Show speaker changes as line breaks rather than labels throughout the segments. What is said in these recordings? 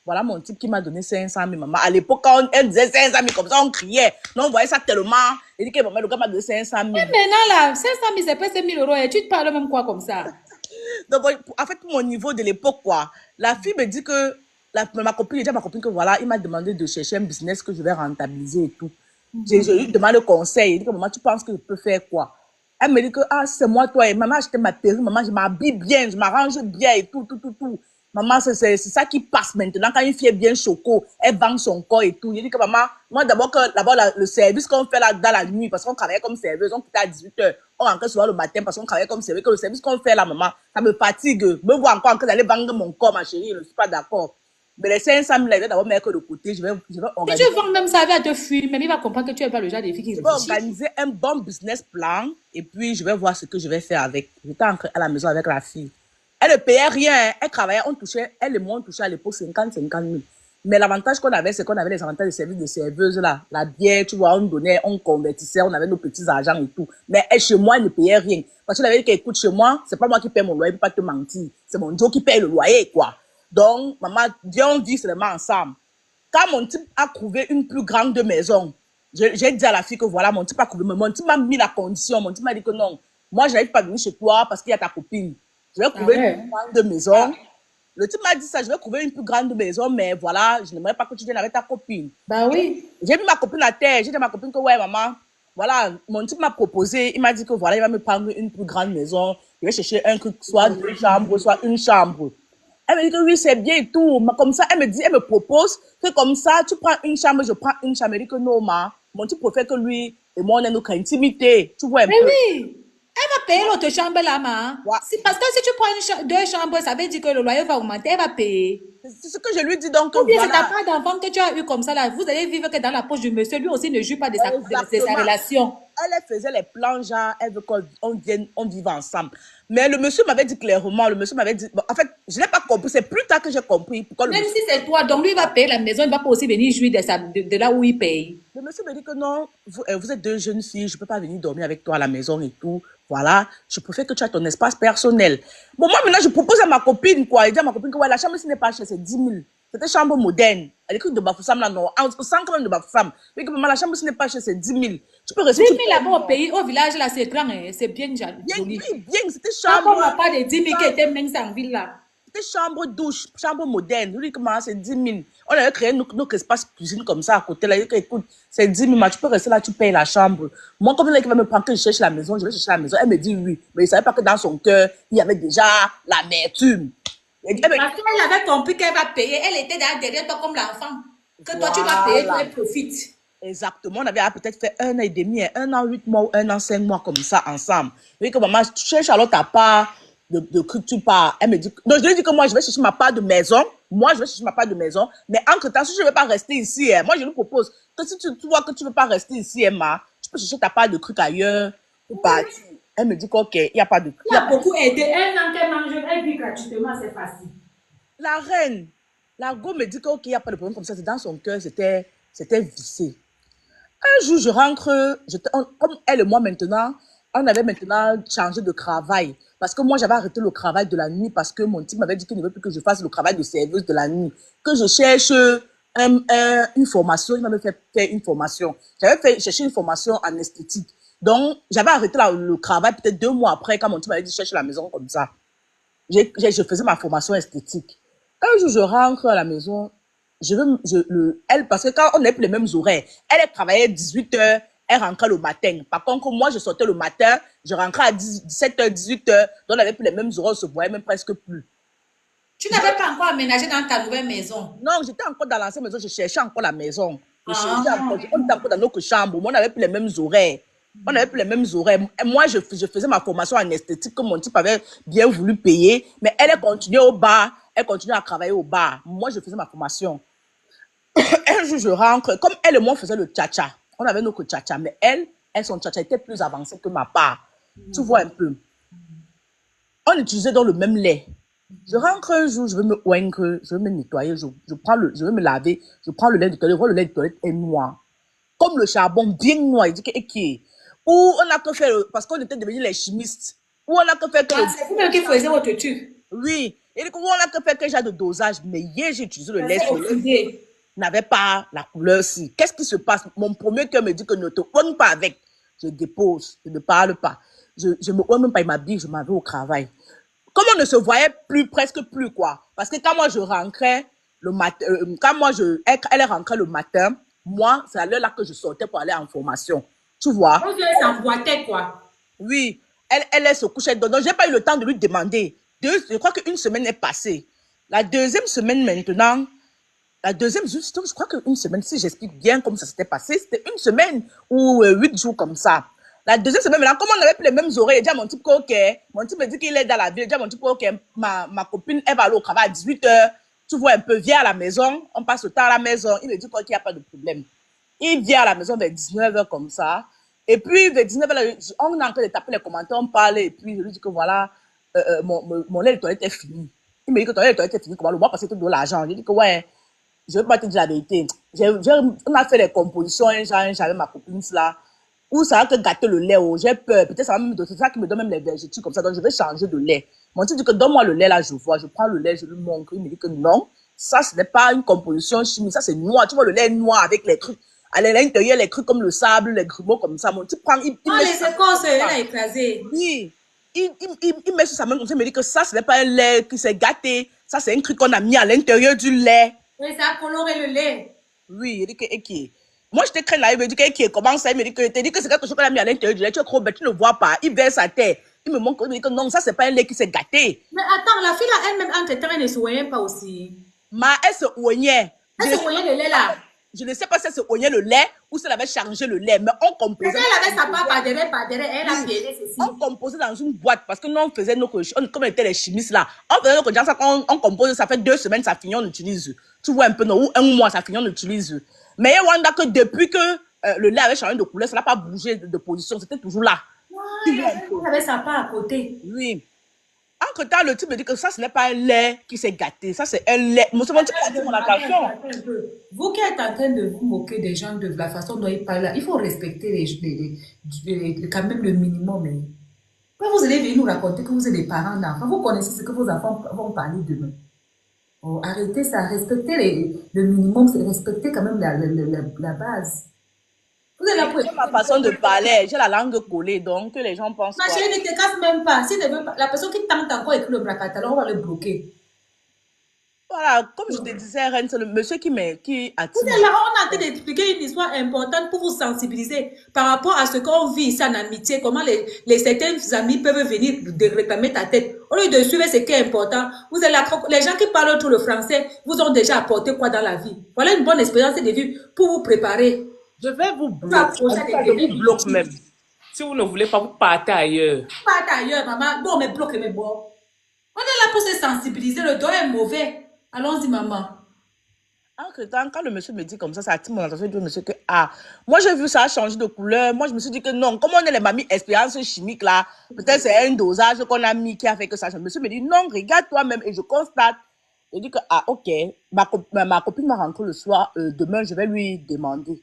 voilà mon type qui m'a donné 500 000, maman. À l'époque, quand elle disait 500 000 comme ça, on criait. Non, on voyait ça tellement. Il dit que maman, le gars m'a donné 500 000.
Et maintenant, là, 500 000, c'est presque 1 000 euros. Et tu te parles même quoi comme ça?
Donc, en fait, pour mon niveau de l'époque, quoi, la fille me dit que, ma copine, déjà ma copine, que voilà, il m'a demandé de chercher un business que je vais rentabiliser et tout. Je lui demande le conseil. Il dit que maman, tu penses que je peux faire quoi? Elle me dit que, ah, c'est moi, toi, et maman, acheté ma perruque, maman, je m'habille bien, je m'arrange bien et tout, tout, tout, tout. Maman, c'est ça qui passe maintenant. Quand une fille est bien choco, elle vend son corps et tout. Il dit que maman, moi, d'abord, le service qu'on fait là, dans la nuit, parce qu'on travaillait comme serveuse, on quittait à 18h, on rentrait souvent le matin parce qu'on travaillait comme serveuse, que le service qu'on fait là, maman, ça me fatigue. Me voir encore en train d'aller vendre mon corps, ma chérie, je ne suis pas d'accord. Mais les 500 000, je vais d'abord mettre de côté, je vais
Si
organiser.
tu vends même ça, elle va te fuir. Mais il va comprendre que tu n'es pas le genre de fille qui
Je vais
réfléchit.
organiser un bon business plan et puis je vais voir ce que je vais faire avec. J'étais à la maison avec la fille. Elle ne payait rien, elle travaillait, on touchait, elle et moi on touchait à l'époque 50 000. Mais l'avantage qu'on avait, c'est qu'on avait les avantages de service de serveuse là. La bière, tu vois, on donnait, on convertissait, on avait nos petits argents et tout. Mais elle, chez moi, elle ne payait rien. Parce qu'elle avait dit qu'écoute, chez moi, c'est pas moi qui paye mon loyer, je ne peux pas te mentir. C'est mon Joe qui paye le loyer, quoi. Donc, maman, viens, on vit seulement ensemble. Quand mon type a trouvé une plus grande maison, j'ai dit à la fille que voilà, mon type a trouvé, mais mon type m'a mis la condition. Mon type m'a dit que non, moi, je n'arrive pas à venir chez toi parce qu'il y a ta copine. Je vais
Ah
trouver une
ouais.
plus grande maison. Le type m'a dit ça, je vais trouver une plus grande maison, mais voilà, je n'aimerais pas que tu viennes avec ta copine.
Bah oui.
J'ai mis ma copine à terre, j'ai dit à ma copine que ouais, maman, voilà, mon type m'a proposé, il m'a dit que voilà, il va me prendre une plus grande maison, il va chercher un truc, soit 2 chambres, soit une chambre. Elle me dit que oui, c'est bien et tout. Mais comme ça, elle me propose que comme ça, tu prends une chambre, je prends une chambre. Elle dit que non, ma, mon type préfère que lui et moi, on ait notre intimité. Tu vois un
Mais
peu.
oui. Elle va payer l'autre chambre là, ma.
Ouais.
Parce que si tu prends deux chambres, ça veut dire que le loyer va augmenter. Elle va payer.
C'est ce que je lui dis donc,
Ou bien c'est ta
voilà.
part d'enfant que tu as eu comme ça là. Vous allez vivre que dans la poche du monsieur. Lui aussi ne joue pas de sa
Exactement.
relation.
Elle faisait les plans, genre, elle veut qu'on vienne, on vive ensemble. Mais le monsieur m'avait dit clairement, le monsieur m'avait dit, bon, en fait, je n'ai pas compris, c'est plus tard que j'ai compris pourquoi le
Même
monsieur.
si c'est toi, donc lui il va payer la maison, il ne va pas aussi venir jouir de là où il paye.
Le monsieur me dit que non, vous êtes 2 jeunes filles, je ne peux pas venir dormir avec toi à la maison et tout. Voilà, je préfère que tu aies ton espace personnel. Bon, moi maintenant, je propose à ma copine, quoi. Je dis à ma copine que ouais, la chambre ici n'est pas chère, c'est 10 000. C'était chambre moderne. Elle écrit de Bafoussam là, non, au centre quand même de Bafoussam. Mais que maman, la chambre ici n'est pas chère, c'est 10 000. Tu peux rester.
10 000 là-bas au pays, au village là, c'est grand, hein, c'est bien
Bien,
joli.
oui, bien, c'était
Quand
chambre.
on n'a pas de 10 000 qui étaient même en ville là.
C'était chambre douche, chambre moderne. Je lui dis que maman, c'est 10 000. On avait créé notre espace cuisine comme ça à côté. Là, il dit que, écoute, c'est 10 000, mais tu peux rester là, tu payes la chambre. Moi, comme elle qui va me prendre que je cherche la maison, je vais chercher la maison. Elle me dit oui. Mais il ne savait pas que dans son cœur, il y avait déjà l'amertume.
Parce qu'elle avait compris qu'elle va payer. Elle était derrière toi comme l'enfant. Que toi, tu vas payer, toi, elle profite.
Exactement, on avait peut-être fait 1 an et demi, 1 an 8 mois ou 1 an 5 mois comme ça ensemble. Je dis que maman, tu cherches alors ta part de que tu pars. Elle me dit, donc je lui dis que moi je vais chercher ma part de maison. Moi je vais chercher ma part de maison. Mais entre-temps, si je ne veux pas rester ici, moi je lui propose que si tu vois que tu ne veux pas rester ici, Emma, tu peux chercher ta part de trucs ailleurs pour partir. Elle me dit qu'ok, il n'y a pas de truc.
Il a beaucoup aidé. Un an qu'elle mange, elle vit gratuitement, c'est facile.
La reine, la go me dit qu'il n'y a pas de problème comme ça. Dans son cœur, c'était vissé. Un jour, je rentre, comme elle et moi maintenant, on avait maintenant changé de travail. Parce que moi, j'avais arrêté le travail de la nuit parce que mon type m'avait dit qu'il ne veut plus que je fasse le travail de serveuse de la nuit. Que je cherche une formation. Il m'avait fait faire une formation. J'avais cherché une formation en esthétique. Donc, j'avais arrêté le travail peut-être 2 mois après quand mon type m'avait dit cherche la maison comme ça. Je faisais ma formation esthétique. Un jour, je rentre à la maison, elle, parce que quand on n'est plus les mêmes horaires, elle travaillait 18h, elle rentrait le matin. Par contre, moi, je sortais le matin, je rentrais à 17h, 18h, donc on n'avait plus les mêmes horaires, on se voyait même presque plus.
Tu n'avais pas encore aménagé dans ta nouvelle maison?
Non, j'étais encore dans l'ancienne maison, je cherchais encore la maison. Je cherchais
Ah.
encore, on était encore dans notre chambre, mais on n'avait plus les mêmes horaires. On n'avait plus les mêmes horaires. Et moi, je faisais ma formation en esthétique que mon type avait bien voulu payer, mais elle continuait au bar, elle continuait à travailler au bar. Moi, je faisais ma formation. Un jour, je rentre, comme elle et moi, on faisait le tcha-tcha. On avait notre tcha-tcha, mais elle, son tcha-tcha était plus avancé que ma part. Tu vois un peu. On utilisait dans le même lait. Je rentre un jour, je veux me oindre, je veux me nettoyer, je veux me laver, je prends le lait de toilette, le lait de toilette est noir. Comme le charbon, bien noir. Il dit que, ok. Ou on a que faire, parce qu'on était devenus les chimistes. Ou on a que faire que
Ah, c'est vous-même qui faisiez votre truc.
oui. Et dit on a que fait quel genre de dosage. Mais hier, j'ai utilisé le lait.
C'est oxydé.
N'avait pas la couleur si. Qu'est-ce qui se passe? Mon premier cœur me dit que ne te honne pas avec. Je dépose, je ne parle pas. Je me honne même pas, il m'habille, je m'en vais au travail. Comme on ne se voyait plus, presque plus, quoi. Parce que quand moi je rentrais le matin, elle est rentrée le matin, moi, c'est à l'heure là que je sortais pour aller en formation. Tu vois?
Donc, elle s'emboîtait, quoi.
Oui, elle se couchait. Donc, j'ai pas eu le temps de lui demander. Je crois qu'une semaine est passée. La deuxième semaine maintenant, je crois qu'une semaine, si j'explique bien comment ça s'était passé, c'était une semaine ou 8 jours comme ça. La deuxième semaine, maintenant, comme on n'avait plus les mêmes oreilles, j'ai dit à mon type que, ok, mon type me dit qu'il est dans la ville, j'ai dit à mon type que, ok, ma copine, elle va aller au travail à 18h, tu vois un peu, viens à la maison, on passe le temps à la maison, il me dit qu'il n'y a pas de problème. Il vient à la maison vers 19h comme ça, et puis vers 19h, on est en train de taper les commentaires, on parle, et puis je lui dis que voilà, mon lait de toilette est fini. Il me dit que ton lait de toilette est fini, comment le mois passé, tout de l'argent. Je dis que ouais, je ne vais pas te dire la vérité. On a fait des compositions un jour avec ma copine là, où ça va te gâter le lait. Oh. J'ai peur. Peut-être ça va me donner, c'est ça qui me donne même les vergetures comme ça. Donc je vais changer de lait. Mon type dit que donne-moi le lait là, je vois. Je prends le lait, je lui montre. Il me dit que non, ça ce n'est pas une composition chimique, ça c'est noir. Tu vois le lait noir avec les trucs. À l'intérieur, les trucs comme le sable, les grumeaux comme ça. Mon type prend, il
Oh,
met
les
ça.
écorces, elle a écrasé.
Oui. Il met sur sa main comme ça, il me dit que ça ce n'est pas un lait qui s'est gâté. Ça c'est un truc qu'on a mis à l'intérieur du lait.
Oui, ça a coloré le lait.
Oui, il dit que Eki. Moi, je te crains là, il me dit que Eki, comment ça? Il me dit que c'est quelque chose qu'on a mis à l'intérieur du lait. Tu es trop bête, tu ne vois pas. Il baisse sa tête. Il me montre, il me dit que non, ça, c'est pas un lait qui s'est gâté.
Mais attends, la fille là, elle-même, entre-temps, elle ne se voyait pas aussi.
Elle se oignait.
Elle se voyait le lait là.
Je ne sais pas si elle se oignait le lait ou si elle avait chargé le lait, mais on composait.
Mais elle avait sa part par derrière, elle a piégé ceci.
On composait dans une boîte parce que nous, on faisait nos comme on était les chimistes là. On faisait nos ça, on compose, ça fait 2 semaines, ça finit, on utilise. Tu vois un peu, non, ou un mois, ça finit, on utilise. Mais il y a Wanda que depuis que le lait avait changé de couleur, ça n'a pas bougé de position, c'était toujours là.
Ouais, elle avait sa part à côté.
Oui. Entre-temps, le type me dit que ça, ce n'est pas un lait qui s'est gâté. Ça, c'est un lait. Mon type a dit mon attention.
Vous qui êtes en train de vous moquer des gens de la façon dont ils parlent là, il faut respecter quand même le minimum. Hein. Quand vous allez venir nous raconter que vous êtes des parents d'enfants, vous connaissez ce que vos enfants vont parler demain. Oh, arrêtez ça, respectez le minimum, c'est respecter quand même la base. Vous êtes là pour
C'est ma façon de parler. J'ai la langue collée, donc les gens pensent.
Ma chérie, ne te casse même pas. Si tu veux, la personne qui tente encore écrit le bracatalo, on va le bloquer.
Voilà, comme je te disais, Ren, c'est le monsieur qui attire.
Vous êtes là, on a en train d'expliquer une histoire importante pour vous sensibiliser par rapport à ce qu'on vit ici en amitié, comment les certains amis peuvent venir réclamer ta tête. Au lieu de suivre ce qui est important, vous êtes là, les gens qui parlent tout le français vous ont déjà apporté quoi dans la vie. Voilà une bonne expérience de vie pour vous préparer.
Je vais vous bloquer. Je vous bloque même.
Si vous ne voulez pas, vous partez ailleurs.
Partez ailleurs, maman. Bon, mais bloquez, mais bon. On est là pour se sensibiliser. Le dos est mauvais. Allons-y, maman.
Entre-temps, quand le monsieur me dit comme ça attire mon attention. Je dis au monsieur que, moi j'ai vu ça a changé de couleur. Moi je me suis dit que non, comme on est les mamies expérience chimique là, peut-être c'est un dosage qu'on a mis qui a fait que ça change. Le monsieur me dit non, regarde toi-même et je constate. Je dis que, ok, ma copine m'a rentré le soir, demain je vais lui demander.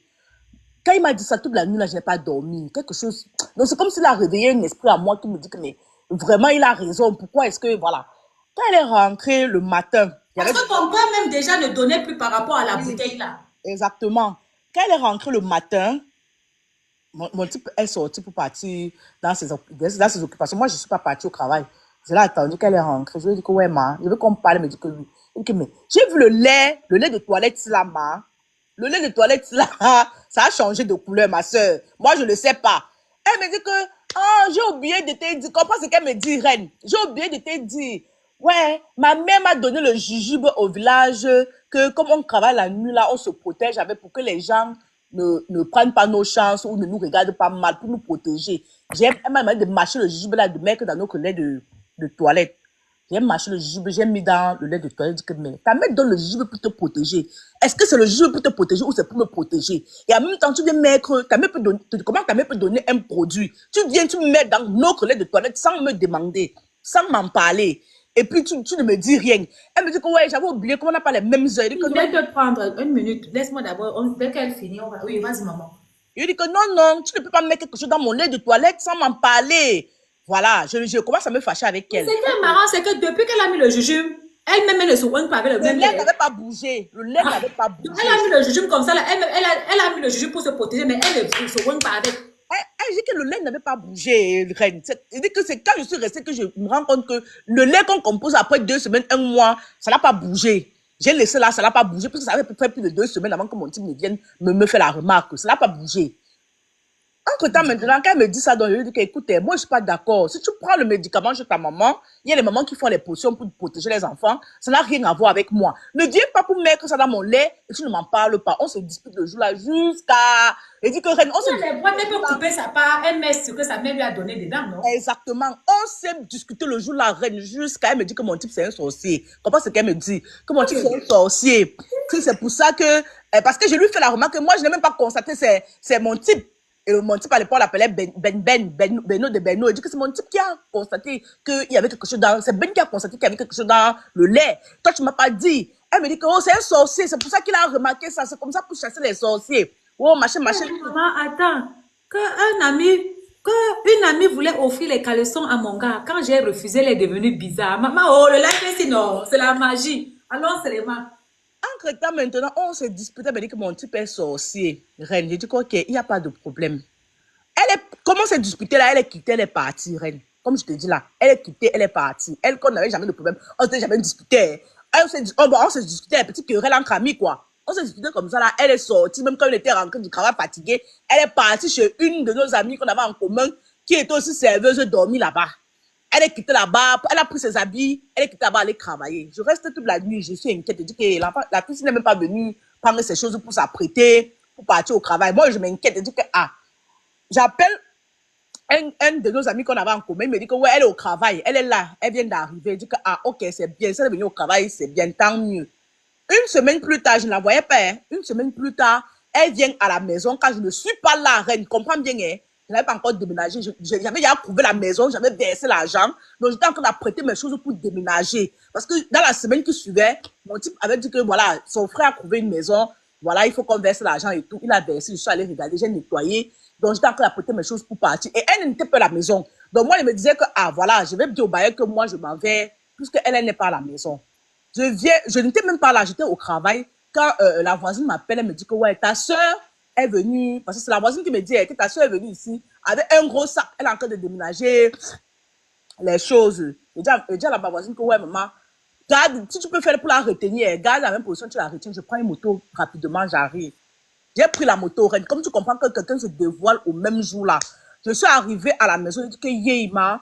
Quand il m'a dit ça toute la nuit là, je n'ai pas dormi. Quelque chose. Donc c'est comme s'il a réveillé un esprit à moi qui me dit que, mais vraiment il a raison. Pourquoi est-ce que, voilà. Quand elle est rentrée le matin,
parce que ton père même déjà ne donnait plus par rapport à la bouteille là.
Exactement. Quand elle est rentrée le matin, mon type est sorti pour partir dans ses occupations. Moi, je ne suis pas partie au travail. J'ai attendu qu'elle est rentrée. Je lui ai dit que ouais, ma, je veux qu'on parle. Elle me dit que oui. Elle dit que, mais j'ai vu le lait de toilette là, ma. Le lait de toilette là, ça a changé de couleur, ma soeur. Moi, je ne le sais pas. Elle me dit que, j'ai oublié de te dire, comprends ce qu'elle me dit, Reine. J'ai oublié de te dire. Ouais, ma mère m'a donné le jujube au village que comme on travaille la nuit là, on se protège avec pour que les gens ne prennent pas nos chances ou ne nous regardent pas mal pour nous protéger. Elle m'a demandé de mâcher le jujube là, de mettre dans notre lait de toilette. J'ai mâché le jujube, j'ai mis dans le lait de toilette. Je dis que mais ta mère donne le jujube pour te protéger. Est-ce que c'est le jujube pour te protéger ou c'est pour me protéger? Et en même temps, tu viens mettre, comment ta mère peut donner un produit? Tu viens, tu me mets dans notre lait de toilette sans me demander, sans m'en parler. Et puis, tu ne me dis rien. Elle me dit que, ouais, j'avais oublié qu'on n'a pas les mêmes heures.
Je vais te prendre une minute. Laisse-moi d'abord. Dès qu'elle finit, on va. Oui, vas-y, maman.
Il dit que non, tu ne peux pas mettre quelque chose dans mon lait de toilette sans m'en parler. Voilà, je commence à me fâcher avec elle.
Ce qui est marrant, c'est que depuis qu'elle a mis le jujube, Elle-même, elle ne se oigne pas avec le
Le
même
lait
lait.
n'avait pas bougé. Le lait n'avait pas
Donc, elle a
bougé.
mis le jujube comme ça, là. Elle a mis le jujube pour se protéger, mais elle ne se oigne pas avec.
Elle dit que le lait n'avait pas bougé, reine. Elle dit que c'est quand je suis restée que je me rends compte que le lait qu'on compose après 2 semaines, 1 mois, ça n'a pas bougé. J'ai laissé là, ça n'a pas bougé, parce que ça avait fait plus de 2 semaines avant que mon type me vienne me faire la remarque. Ça n'a pas bougé. Entre-temps, maintenant, quand elle me dit ça, donc je lui dis que, écoute, moi, je ne suis pas d'accord. Si tu prends le médicament chez ta maman, il y a les mamans qui font les potions pour protéger les enfants. Ça n'a rien à voir avec moi. Ne viens pas pour mettre ça dans mon lait et tu ne m'en parles pas. On se dispute le jour-là jusqu'à... Elle dit que, Reine, on se
Elle
dispute.
est boîte, elle peut couper sa part, elle met ce que sa mère lui a donné dedans, non?
Exactement. On s'est discuté le jour-là, Reine, jusqu'à elle me dit que mon type, c'est un sorcier. Comprends ce qu'elle me dit? Que mon type, c'est un sorcier. Que c'est pour ça que... parce que je lui fais la remarque que moi, je n'ai même pas constaté, c'est mon type. Et mon type, à l'époque, l'appelait Beno de Beno. Il dit que c'est mon type qui a constaté qu'il y avait quelque chose dans... C'est Ben qui a constaté qu'il y avait quelque chose dans le lait. Toi, tu ne m'as pas dit. Elle me dit que, oh, c'est un sorcier. C'est pour ça qu'il a remarqué ça. C'est comme ça pour chasser les sorciers. Oh, machin.
Maman, attends. Une amie voulait offrir les caleçons à mon gars. Quand j'ai refusé, elle est devenue bizarre. Maman, oh, le live, sinon, c'est la magie. Alors, c'est les mains.
Entre-temps, maintenant, on se disputait, elle me dit que mon type est sorcier. Reine, j'ai dit ok, il n'y a pas de problème. Comment s'est disputée là? Elle est quittée, elle est partie, Reine. Comme je te dis là, elle est quittée, elle est partie. Elle, qu'on n'avait jamais de problème, on s'était jamais disputé. On s'est disputé, la petite querelle entre amis, quoi. On s'est disputé comme ça là, elle est sortie, même quand elle était rentrée du travail fatiguée, elle est partie chez une de nos amies qu'on avait en commun, qui était aussi serveuse, dormir là-bas. Elle est quittée là-bas, elle a pris ses habits, elle est quittée là-bas, aller travailler. Je reste toute la nuit, je suis inquiète. Je dis que la fille n'est même pas venue prendre ses choses pour s'apprêter, pour partir au travail. Moi, je m'inquiète. Je dis que, j'appelle un de nos amis qu'on avait en commun. Il me dit que, ouais, elle est au travail, elle est là, elle vient d'arriver. Je dis que, ok, c'est bien, si elle est venue au travail, c'est bien, tant mieux. Une semaine plus tard, je ne la voyais pas. Hein. Une semaine plus tard, elle vient à la maison quand je ne suis pas là, Reine. Comprends bien, hein? Je n'avais pas encore déménagé. J'avais déjà approuvé la maison, j'avais versé l'argent. Donc, j'étais en train d'apprêter mes choses pour déménager. Parce que dans la semaine qui suivait, mon type avait dit que voilà, son frère a trouvé une maison. Voilà, il faut qu'on verse l'argent et tout. Il a versé, je suis allée regarder, j'ai nettoyé. Donc, j'étais en train d'apprêter mes choses pour partir. Et elle n'était pas à la maison. Donc, moi, elle me disait que, voilà, je vais dire au bailleur que moi, je m'en vais, puisqu'elle n'est pas à la maison. Je n'étais même pas là, j'étais au travail. Quand la voisine m'appelle, elle me dit que ouais, ta soeur est venue, parce que c'est la voisine qui me dit que ta soeur est venue ici avec un gros sac, elle est en train de déménager les choses. Je dis à ma voisine que ouais, maman, garde, si tu peux faire pour la retenir, garde la même position, tu la retiens, je prends une moto rapidement, j'arrive. J'ai pris la moto, Reine. Comme tu comprends que quelqu'un se dévoile au même jour là, je suis arrivée à la maison, je dis que Yéima.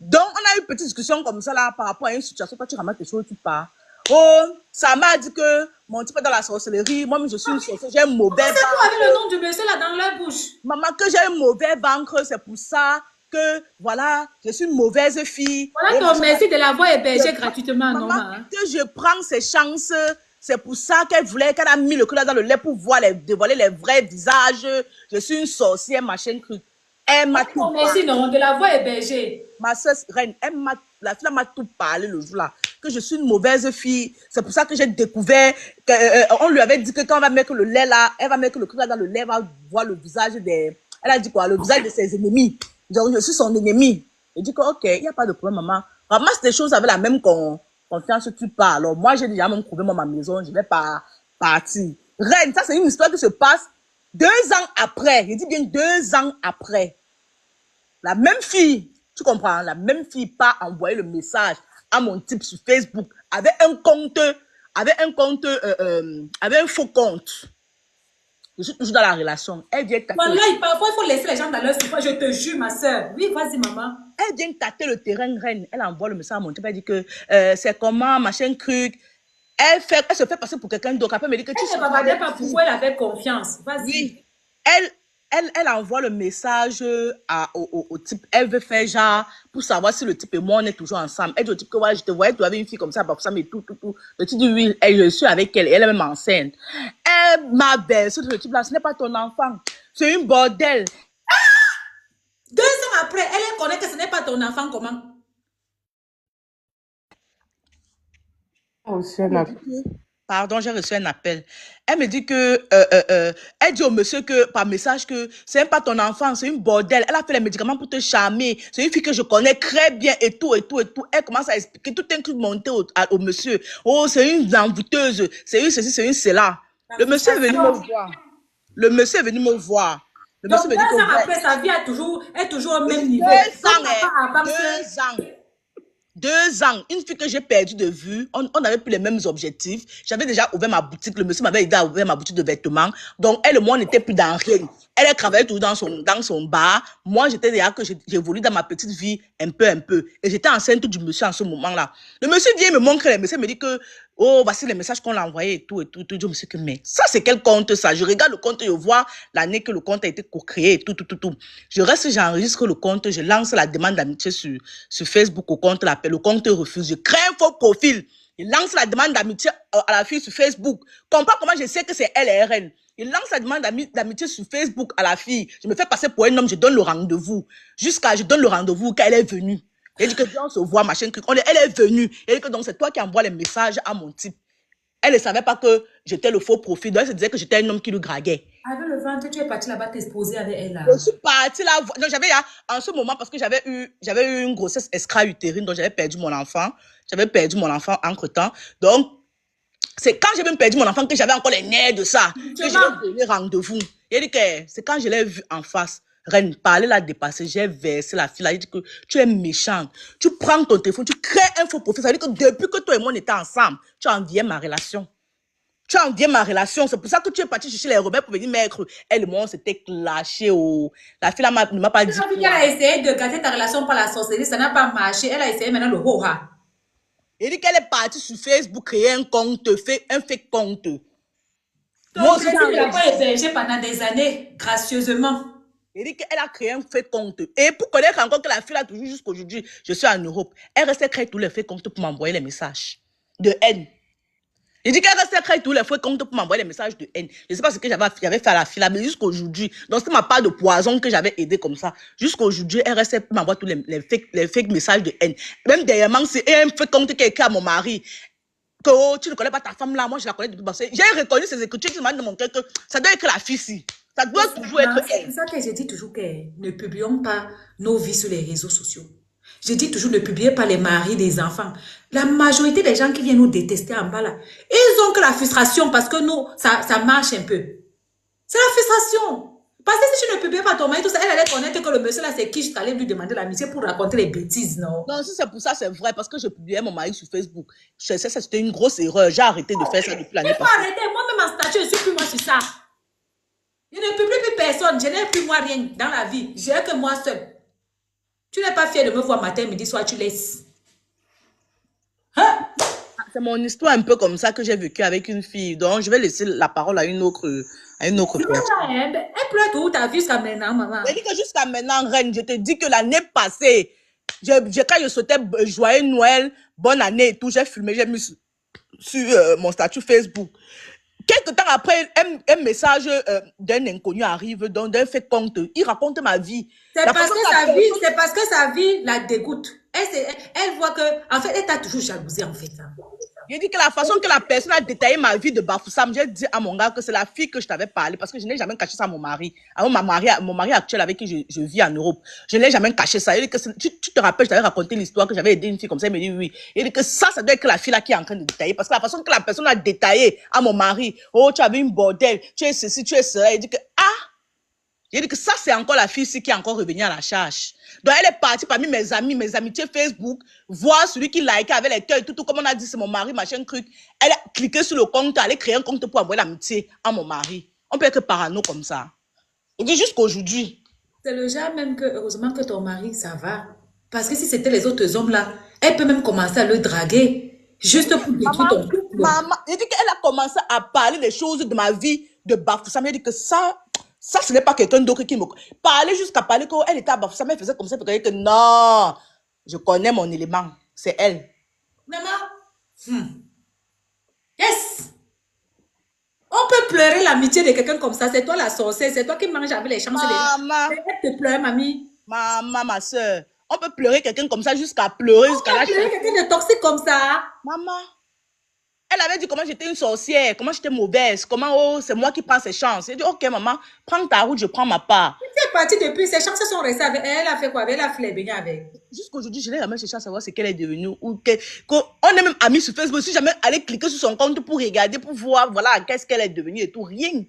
Donc, on a eu une petite discussion comme ça là par rapport à une situation. Toi, tu ramasses tes choses, tu pars. Oh, ça m'a dit que mon type est dans la sorcellerie. Moi, je suis une sorcière, j'ai un mauvais
C'est
ventre.
quoi avec le nom du monsieur là dans leur bouche?
Maman, que j'ai un mauvais ventre, c'est pour ça que, voilà, je suis une mauvaise fille.
Voilà ton merci de l'avoir hébergé gratuitement, non,
Maman,
hein?
que je prends ses chances. C'est pour ça qu'elle a mis le cul dans le lait pour voir dévoiler les vrais visages. Je suis une sorcière, machin truc. Elle m'a tout
Merci, non, de l'avoir hébergé.
Ma soeur Reine, la fille m'a tout parlé le jour-là. Que je suis une mauvaise fille. C'est pour ça que j'ai découvert qu'on lui avait dit que quand on va mettre le lait là, elle va mettre le truc là dans le lait, elle va voir le visage des... Elle a dit quoi? Le visage de ses ennemis. Donc, je suis son ennemi. Je dis que, ok, il n'y a pas de problème, maman. Ramasse des choses avec la même confiance que tu parles. Alors, moi, j'ai déjà même trouvé ma maison. Je ne vais pas partir. Reine, ça, c'est une histoire qui se passe 2 ans après. Je dis bien 2 ans après. La même fille, tu comprends, la même fille pas envoyé le message à mon type sur Facebook avec un compte, avec un faux compte. Je suis toujours dans la relation. Elle vient tâter.
Voilà, parfois, il faut laisser les gens dans leur souffrance. Je te jure, ma soeur. Oui, vas-y, maman.
Elle vient tâter le terrain, Reine. Elle envoie le message à mon type. Elle dit que c'est comment, machin truc. Elle se fait passer pour quelqu'un d'autre. Après, elle me dit que tu sais.
Elle ne bavardait pas pourquoi elle avait confiance. Vas-y.
Oui. Elle envoie le message au type. Elle veut faire genre pour savoir si le type et moi on est toujours ensemble. Elle dit au type que ouais, je te voyais, tu avais une fille comme ça, ça mais tout. Le type dit oui, je suis avec elle, elle est même enceinte. Elle m'a baissé, le type là, ce n'est pas ton enfant, c'est une bordel.
2 ans après, elle connaît que ce n'est pas ton enfant, comment?
Oh, Pardon, j'ai reçu un appel. Elle me dit que, elle dit au monsieur que, par message que c'est même pas ton enfant, c'est une bordel. Elle a fait les médicaments pour te charmer. C'est une fille que je connais très bien et tout, et tout, et tout. Elle commence à expliquer tout un truc monté au monsieur. Oh, c'est une envoûteuse. C'est une ceci, c'est une cela.
La
Le monsieur est venu me
frustration.
voir. Le monsieur est venu me voir. Le monsieur
Donc,
me dit que,
2 ans
ouais,
après, sa vie est toujours au même niveau.
2 ans,
Donc, ça n'a pas avancé.
2 ans. 2 ans, une fille que j'ai perdue de vue, on n'avait plus les mêmes objectifs. J'avais déjà ouvert ma boutique, le monsieur m'avait aidé à ouvrir ma boutique de vêtements. Donc, elle et moi, on n'était plus dans rien. Elle travaillait toujours dans son bar. Moi, j'étais déjà que j'évolue dans ma petite vie un peu, un peu. Et j'étais enceinte du monsieur en ce moment-là. Le monsieur vient me montre les messages, me dit que, oh, voici les messages qu'on l'a envoyés et tout, et tout, et tout. Je me suis dit que, mais ça, c'est quel compte, ça? Je regarde le compte et je vois l'année que le compte a été co-créé et tout, tout, tout, tout. Je reste, j'enregistre le compte, je lance la demande d'amitié sur Facebook au compte, le compte refuse. Je crée un faux profil. Je lance la demande d'amitié à la fille sur Facebook. Comprends comment je sais que c'est elle et RN. Je lance la demande d'amitié sur Facebook à la fille. Je me fais passer pour un homme, je donne le rendez-vous. Je donne le rendez-vous quand elle est venue. Elle dit que on se voit, machin, truc. Elle est venue. Elle dit que donc c'est toi qui envoies les messages à mon type. Elle ne savait pas que j'étais le faux profil. Donc elle se disait que j'étais un homme qui lui draguait.
Avec le ventre, tu es parti là-bas t'exposer avec elle là.
Je suis partie là. Donc j'avais en ce moment, parce que j'avais eu une grossesse extra-utérine, donc j'avais perdu mon enfant. J'avais perdu mon enfant entre-temps. Donc, c'est quand j'ai même perdu mon enfant que j'avais encore les nerfs de ça, que je lui ai donné rendez-vous. Il dit que c'est quand je l'ai vu en face. Reine, parler l'a dépassé, j'ai versé la fille là, il dit que tu es méchante. Tu prends ton téléphone, tu crées un faux profil. Ça veut dire que depuis que toi et moi on était ensemble, tu as envié ma relation. Tu as envié ma relation. C'est pour ça que tu es parti chercher les rebelles pour venir mettre. Elle et moi, on s'était clashé. La fille là ne m'a pas dit.
Elle a essayé de gâter ta relation par la sorcellerie, ça n'a pas marché. Elle a essayé maintenant le ho-ha.
Elle dit qu'elle est partie sur Facebook créer un compte, un fake compte.
Donc, elle ne l'a pas hébergé pendant des années, gracieusement.
Elle dit qu'elle a créé un fake compte. Et pour connaître encore que la fille a toujours jusqu'aujourd'hui, je suis en Europe. Elle restait créer tous les fake comptes pour m'envoyer les messages de haine. Il dit qu'elle restait créer tous les fake comptes pour m'envoyer les messages de haine. Je ne sais pas ce que j'avais fait à la fille là, mais jusqu'aujourd'hui, donc c'est ma part de poison que j'avais aidé comme ça. Jusqu'aujourd'hui, elle restait pour m'envoyer tous les fake messages de haine. Même dernièrement, c'est un fake compte qui a écrit à mon mari. Que oh, tu ne connais pas ta femme là, moi je la connais depuis parce que j'ai reconnu ses écritures qui m'ont montré que ça doit être la fille-ci. Ça doit toujours être elle.
C'est pour ça que je dis toujours que ne publions pas nos vies sur les réseaux sociaux. Je dis toujours ne publiez pas les maris des enfants. La majorité des gens qui viennent nous détester en bas là, ils ont que la frustration parce que nous, ça marche un peu. C'est la frustration. Parce que si tu ne publies pas ton mari, tout ça, elle allait connaître que le monsieur là, c'est qui, je t'allais lui demander l'amitié pour raconter les bêtises, non?
Non, si c'est pour ça, c'est vrai, parce que je publiais mon mari sur Facebook. C'était une grosse erreur. J'ai arrêté de faire ça depuis l'année
Il faut
passée.
arrêter. Moi-même en statut, je ne suis plus moi sur ça. Je ne publie plus personne. Je n'ai plus moi rien dans la vie. J'ai que moi seul. Tu n'es pas fier de me voir matin, midi, soir, tu laisses. Hein?
C'est mon histoire un peu comme ça que j'ai vécu avec une fille. Donc, je vais laisser la parole à une autre personne.
Elle pleure tout ta vie jusqu'à maintenant, maman.
Je dis que jusqu'à maintenant, Reine, je te dis que l'année passée, quand je souhaitais joyeux Noël, bonne année et tout, j'ai filmé, j'ai mis sur mon statut Facebook. Quelque temps après, un message d'un inconnu arrive, d'un fait compte. Il raconte ma vie.
C'est parce que sa vie la dégoûte. Elle voit que, en fait, elle t'a toujours jalousée, en fait.
J'ai dit que la façon que la personne a détaillé ma vie de Bafoussam, j'ai dit à mon gars que c'est la fille que je t'avais parlé parce que je n'ai jamais caché ça à mon mari. À mon mari actuel avec qui je vis en Europe. Je n'ai jamais caché ça. Il dit que tu te rappelles, je t'avais raconté l'histoire que j'avais aidé une fille comme ça. Il me dit oui. Il dit que ça doit être la fille là qui est en train de détailler parce que la façon que la personne a détaillé à mon mari, oh, tu avais une bordel, tu es ceci, tu es cela. Il dit que, j'ai dit que ça, c'est encore la fille ici qui est encore revenue à la charge. Donc, elle est partie parmi mes amis, mes amitiés Facebook, voir celui qui likait avec les cœurs, tout comme on a dit, c'est mon mari, machin, truc. Elle a cliqué sur le compte, elle a créé un compte pour envoyer l'amitié à mon mari. On peut être parano comme ça. Il dit jusqu'aujourd'hui.
C'est le genre même que, heureusement que ton mari, ça va. Parce que si c'était les autres hommes là, elle peut même commencer à le draguer. Juste pour détruire ton couple.
Maman, il dit qu'elle a commencé à parler des choses de ma vie, de Bafoussam. Elle dit que ça, ce n'est pas quelqu'un d'autre qui me... Parlait jusqu'à parler qu'elle était à Bafoussam, elle faisait comme ça, pour dire que non, je connais mon élément, c'est elle.
Maman, yes! On peut pleurer l'amitié de quelqu'un comme ça, c'est toi la sorcière, c'est toi qui manges avec les chances.
Maman,
elle te pleure, mamie.
Maman, ma soeur, on peut pleurer quelqu'un comme ça jusqu'à pleurer, jusqu'à la
pleurer quelqu'un de toxique comme ça.
Maman, Elle avait dit comment j'étais une sorcière, comment j'étais mauvaise, comment oh, c'est moi qui prends ses chances. J'ai dit, ok, maman, prends ta route, je prends ma part.
Tu es partie depuis, ses chances sont restées avec elle. Elle a fait quoi avec? Elle a fait baigner avec.
Jusqu'aujourd'hui, je n'ai jamais cherché à savoir ce qu'elle est devenue. Ou on est même amis sur Facebook. Si jamais aller cliquer sur son compte pour regarder, pour voir, voilà, qu'est-ce qu'elle est devenue et tout, rien.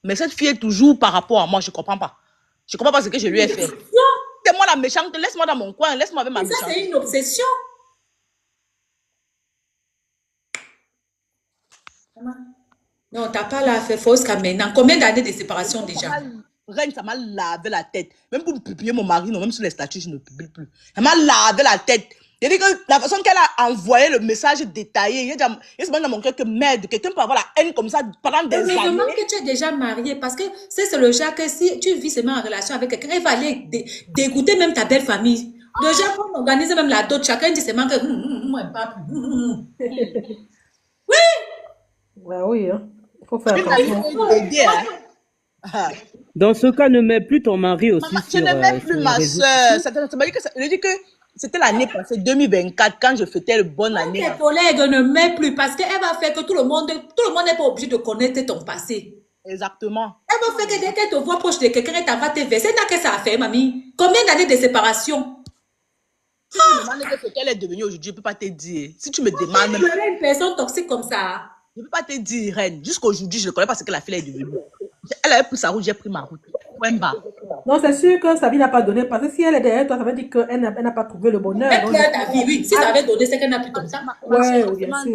Mais cette fille est toujours par rapport à moi, je ne comprends pas. Je ne comprends pas ce que je lui ai fait. C'est moi la méchante, laisse-moi dans mon coin, laisse-moi avec ma méchante.
Ça, c'est une obsession. Non, t'as pas la fait fausse maintenant. Combien d'années de séparation déjà?
Reine, ça m'a lavé la tête. Même pour publier mon mari, non, même sur les statuts, je ne publie plus. Elle m'a lavé la tête. J'ai dit que la façon qu'elle a envoyé le message détaillé, il y a dans mon cœur que merde, quelqu'un peut avoir la haine comme ça pendant des années.
Heureusement que tu es déjà mariée, parce que c'est le genre que si tu vis seulement en relation avec quelqu'un, elle va aller dégoûter même ta belle famille. Déjà, on organise même la dot, chacun dit seulement que moi, pas plus. Oui!
Ouais, oui, hein. Il faut faire attention.
Dans ce cas, ne mets plus ton mari aussi
Maman, je
sur,
ne mets plus
sur les
ma
réseaux
soeur.
sociaux.
Je dis que c'était l'année passée, 2024, quand je fêtais le bonne année.
Tes collègues ne mets plus parce qu'elle va faire que tout le monde n'est pas obligé de connaître ton passé.
Exactement.
Elle va faire que dès qu'elle te voit proche de quelqu'un, elle t'envoie tes versets. N'a que ça à faire, mamie. Combien d'années de séparation?
Si tu me demandes ce qu'elle est devenue aujourd'hui, je ne peux pas te dire. Si tu me demandes même,
Tu es une personne toxique comme ça.
je ne peux pas te dire, reine. Jusqu'aujourd'hui, je ne connais pas ce que la fille est devenue. Elle avait pris sa route, j'ai pris ma route. Point bas.
Non, c'est sûr que sa vie n'a pas donné. Parce que si elle est derrière toi, ça veut dire qu'elle n'a pas trouvé le bonheur.
Elle
Donc,
pleure ta vie, oui. Si ça avait donné, c'est qu'elle n'a plus comme ça.
Ouais, bien sûr.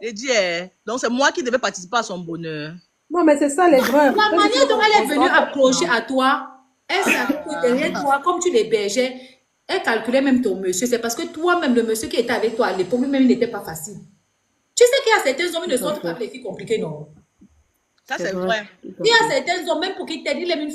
J'ai dit, donc c'est moi qui devais participer à son bonheur.
Non, mais c'est ça l'erreur.
La manière dont elle est venue accrocher à toi, elle savait que derrière toi, comme tu l'hébergeais, elle calculait même ton monsieur. C'est parce que toi-même, le monsieur qui était avec toi à l'époque, lui-même, il n'était pas facile. Tu sais qu'il y a certains hommes qui ne sont pas les filles compliquées, non?
Ça, c'est vrai.
Il y a certains hommes, même pour qu'ils t'aident, il aime une